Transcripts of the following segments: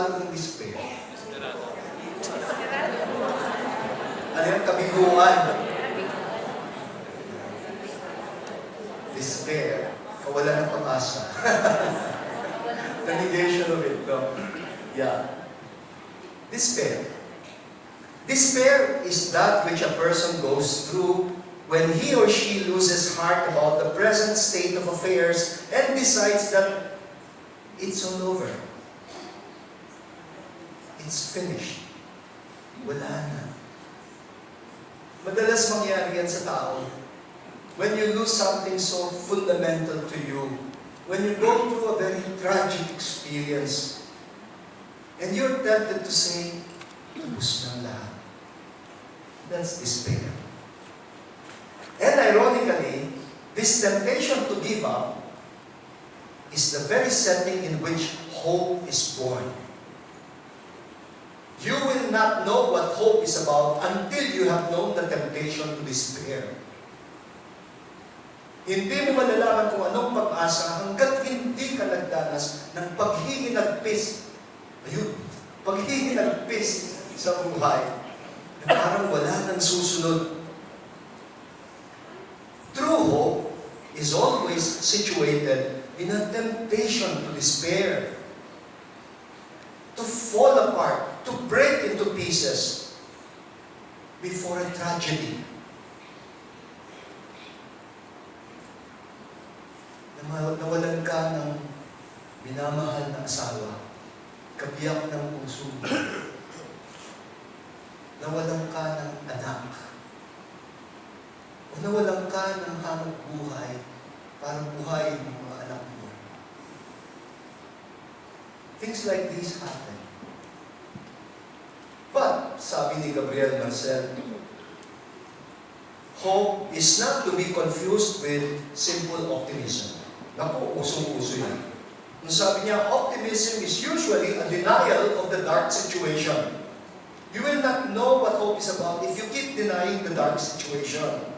Tagalog ng despair? Ano yung kabiguan? Despair. Kawalan ng pag-asa. The negation of it. No? Yeah. Despair. Despair is that which a person goes through when he or she loses heart about the present state of affairs and decides that it's all over. It's finished. Wala na. Madalas mangyari yan sa tao. When you lose something so fundamental to you, when you go through a very tragic experience, and you're tempted to say, lubos ng lahat. That's despair. And ironically, this temptation to give up is the very setting in which hope is born. You will not know what hope is about until you have known the temptation to despair. Hindi mo malalaman kung anong pag-asa hanggat hindi ka nagdanas ng paghihinagpis. Ayun, paghihinagpis sa buhay na parang wala nang susunod. True hope is always situated in a temptation to despair, to fall apart, to break into pieces before a tragedy. Nawalan ka ng minamahal na asawa, kabiyak ng puso mo. Nawalan ka ng anak. O nawalan ka ng hanap buhay para buhayin ng mga anak mo. Things like these happen. But, sabi ni Gabriel Marcel, hope is not to be confused with simple optimism. Naku, usong-uso yan. Nung sabi niya, optimism is usually a denial of the dark situation. You will not know what hope is about if you keep denying the dark situation.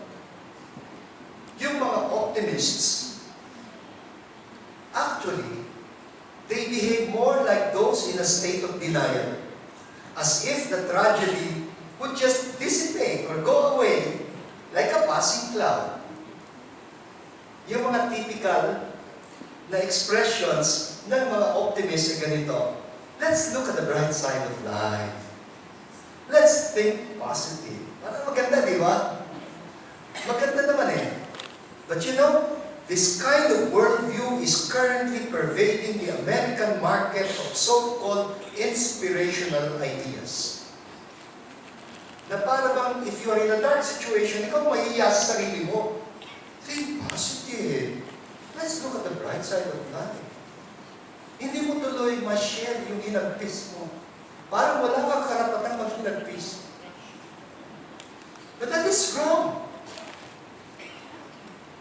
Yung mga optimists, actually, they behave more like those in a state of denial, as if the tragedy would just dissipate or go away like a passing cloud. Yung mga typical na expressions ng mga optimists ay ganito, let's look at the bright side of life. Let's think positive. Parang maganda, di ba? Maganda naman eh. But you know, this kind of worldview is currently pervading the American market of so-called inspirational ideas. Na para bang, if you are in a dark situation, ikaw mahihiya sa sarili mo. Think positive. Let's look at the bright side of life. Hindi mo tuloy ma-share yung hinagpis mo. Parang wala kang karapatang mag-hinagpis. But that is wrong.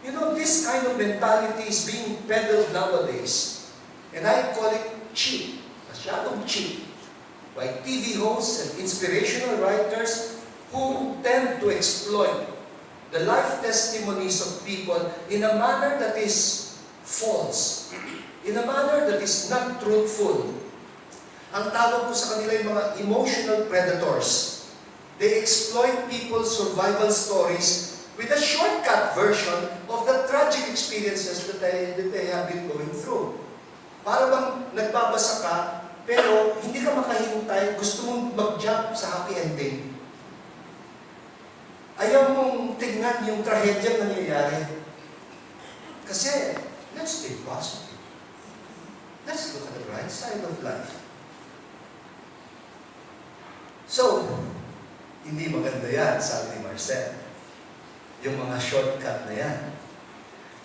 You know, this kind of mentality is being peddled nowadays. And I call it cheap. Masyadong cheap. By TV hosts and inspirational writers who tend to exploit the life testimonies of people in a manner that is false, in a manner that is not truthful. Ang tawag ko sa kanila yung mga emotional predators. They exploit people's survival stories with a shortcut version of the tragic experiences that they have been going through. Para bang nagbabasa ka, pero hindi ka makahintay, gusto mong mag-jump sa happy ending. Ayaw mong tingnan yung trahedya na nangyayari. Kasi, let's stay positive. Let's look at the bright side of life. So, hindi maganda yan, sabi ni Marcel. Yung mga shortcut na yan.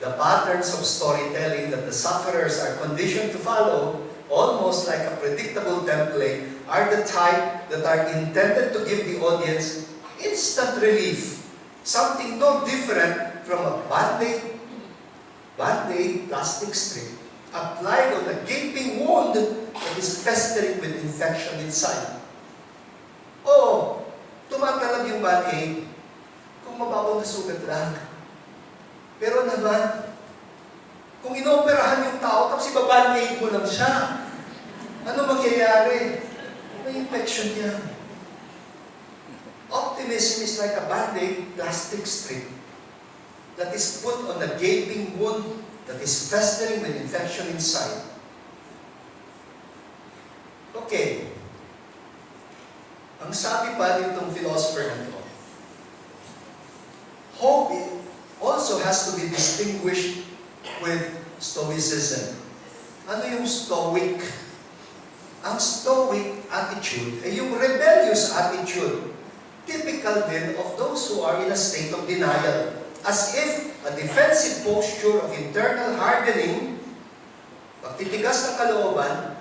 The patterns of storytelling that the sufferers are conditioned to follow, almost like a predictable template, are the type that are intended to give the audience instant relief. Something no different from a Band-Aid plastic strip applied on a gaping wound that is festering with infection inside. Oh, tumatalab yung Band-Aid kung mababaw na sugat lang. Pero naman, kung inoperahan yung tao, tapos ibaband-aid mo lang siya, ano mangyayari? mangyayari? May infection yan. Optimism is like a Band-Aid plastic strip that is put on a gaping wound that is festering with infection inside. Okay. Ang sabi pa nitong philosopher na ito, hope also has to be distinguished with Stoicism. Ano yung Stoic? Ang Stoic attitude ay yung rebellious attitude, typical din of those who are in a state of denial, as if a defensive posture of internal hardening, pagtitigas ng kalooban,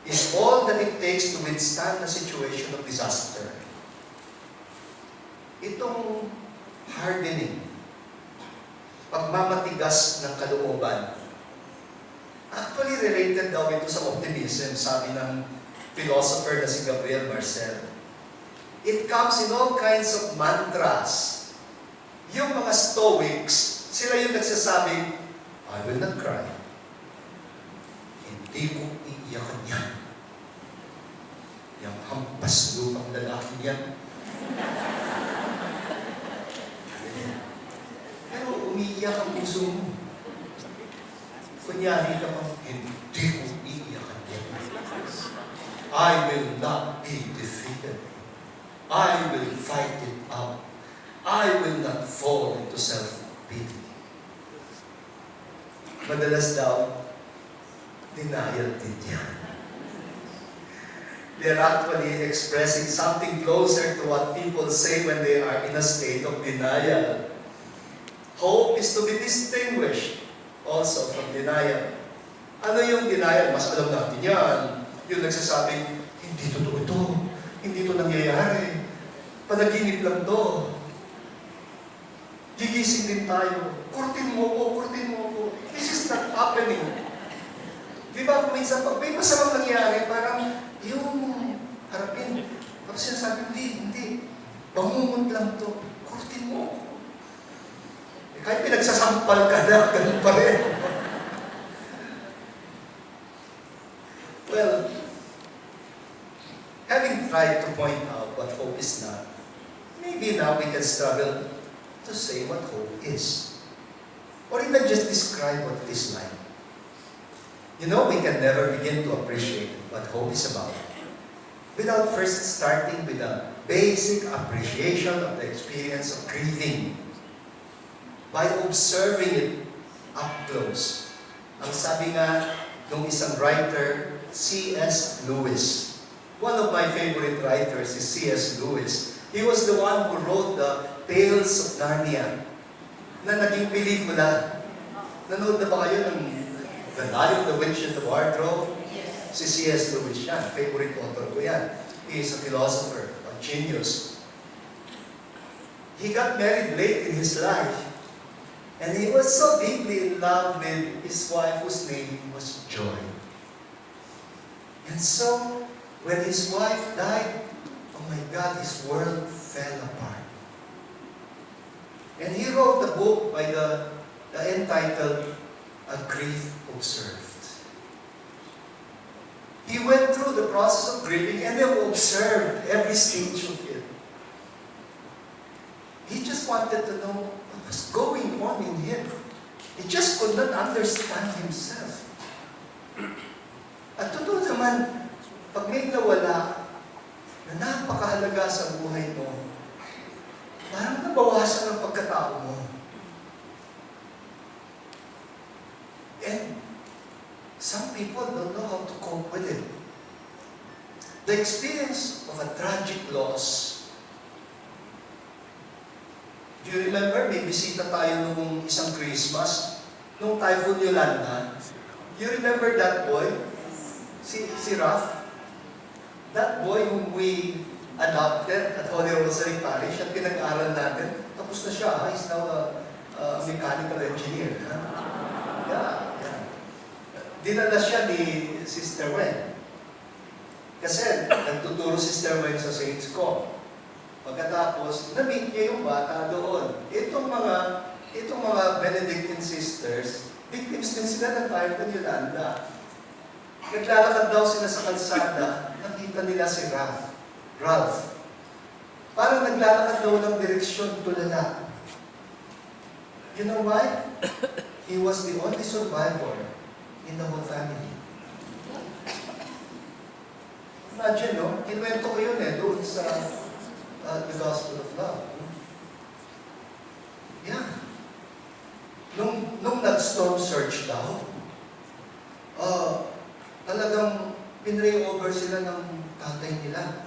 is all that it takes to withstand a situation of disaster. Itong hardening, pagmamatigas ng kalooban, actually related daw ito sa optimism, sabi ng philosopher na si Gabriel Marcel. It comes in all kinds of mantras. Yung mga Stoics, sila yung nagsasabing, I will not cry. Hindi ko iiyakan yan. Yung hampas lupang lalaki yan. Pero umiiyak ang puso mo. Kunyari ka pang, hindi ko iiyakan yan. I will not be defeated. I will fight it out. I will not fall into self-pity. Madalas daw, denial din yan. They're actually expressing something closer to what people say when they are in a state of denial. Hope is to be distinguished also from denial. Ano yung denial? Mas alam natin yan. Yung nagsasabing, hindi totoo ito. Hindi ito nangyayari. Panaginip lang to. Gigising din tayo. Kurtin mo ko, kurtin mo ko. This is not happening. Di ba, minsan pag may masamang nangyayari, parang yung harapin. Tapos sinasabi, hindi. Bangungot lang to. Kurtin mo ko. Kahit pinagsasampal ka na, ganun pa rin. Well, having tried to point out what hope is not, maybe now we can struggle to say what hope is. Or even just describe what it is like. You know, we can never begin to appreciate what hope is about without first starting with a basic appreciation of the experience of grieving by observing it up close. Ang sabi nga nung isang writer, C.S. Lewis. One of my favorite writers is C.S. Lewis. He was the one who wrote the Tales of Narnia na naging pelikula. Nanood na ba kayo ng The Lion, the Witch, and the Wardrobe? Si C.S. Lewis yan. Favorite author ko yan. He is a philosopher, a genius. He got married late in his life. And he was so deeply in love with his wife whose name was Joy. And so, when his wife died, oh my God, his world fell apart. And he wrote a book by the entitled A Grief Observed. He went through the process of grieving and then observed every stage of it. He just wanted to know what was going on in him. He just could not understand himself. At totoo naman, pag may nawala na napakahalaga sa buhay mo, parang nabawasan ang pagkatao mo. And some people don't know how to cope with it. The experience of a tragic loss. Do you remember, may bisita tayo nung isang Christmas, nung Typhoon Yolanda. You remember that boy? Si Raf? That boy whom we adopted at Holy Rosary Parish at pinag-aral natin. Tapos na siya, he's now a mechanical engineer. Yeah. Dinala siya ni Sister Wen. Kasi nagtuturo Sister Wen sa Saints Co. Pagkatapos, na-meet niya yung bata doon. Itong mga Benedictine sisters, victims din sila ng Typhoon Yolanda. Naglalakad daw sila sa kalsada, nakita nila si Ralph. Parang naglalakad daw ng direksyon tulala. You know why? He was the only survivor in the whole family. Imagine, no? Kinwento ko yun doon sa the Gospel of Love. Yeah. Nung nag-storm surge daw, talagang pinray over sila ng tatay nila.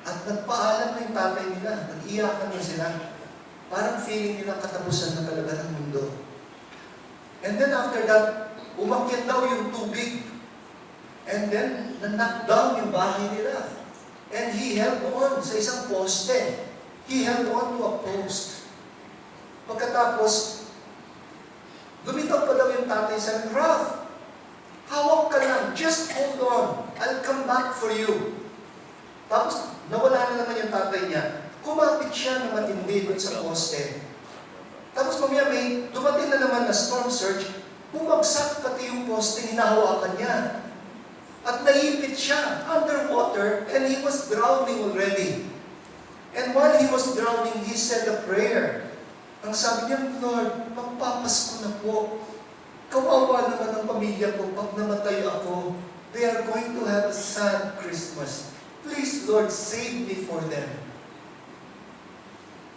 At nagpaalam na yung tatay nila. Nag-iyakan na sila. Parang feeling nila katapusan na talaga ng mundo. And then after that, umakyat daw yung tubig. And then, na-knock down yung bahay nila. And he held on sa isang poste. He held on to a post. Pagkatapos, lumitaw pa daw yung tatay sa Ralph, hawak ka lang, just hold on. I'll come back for you. Tapos, nawala na naman yung tatay niya. Kumapit siya na matindi doon sa poste. Tapos mamaya may dumating na naman na storm surge, bumagsak pati yung poste, hinahawakan niya. At naipit siya underwater and he was drowning already. And while he was drowning, he said a prayer. Ang sabi niya, Lord, magpapasko na po. Kawawa naman ang pamilya ko pag namatay ako. They are going to have a sad Christmas. Please, Lord, save me for them.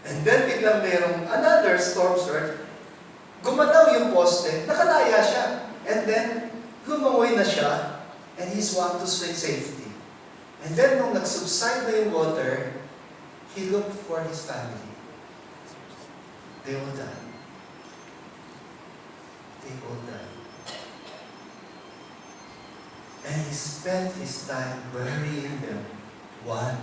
And then biglang merong another storm surge. Gumalaw yung poste, nakalaya siya. And then, lumangoy na siya, and he swam to safety. And then, nung nagsubside na yung water, he looked for his family. They all died. They all died. And he spent his time burying them one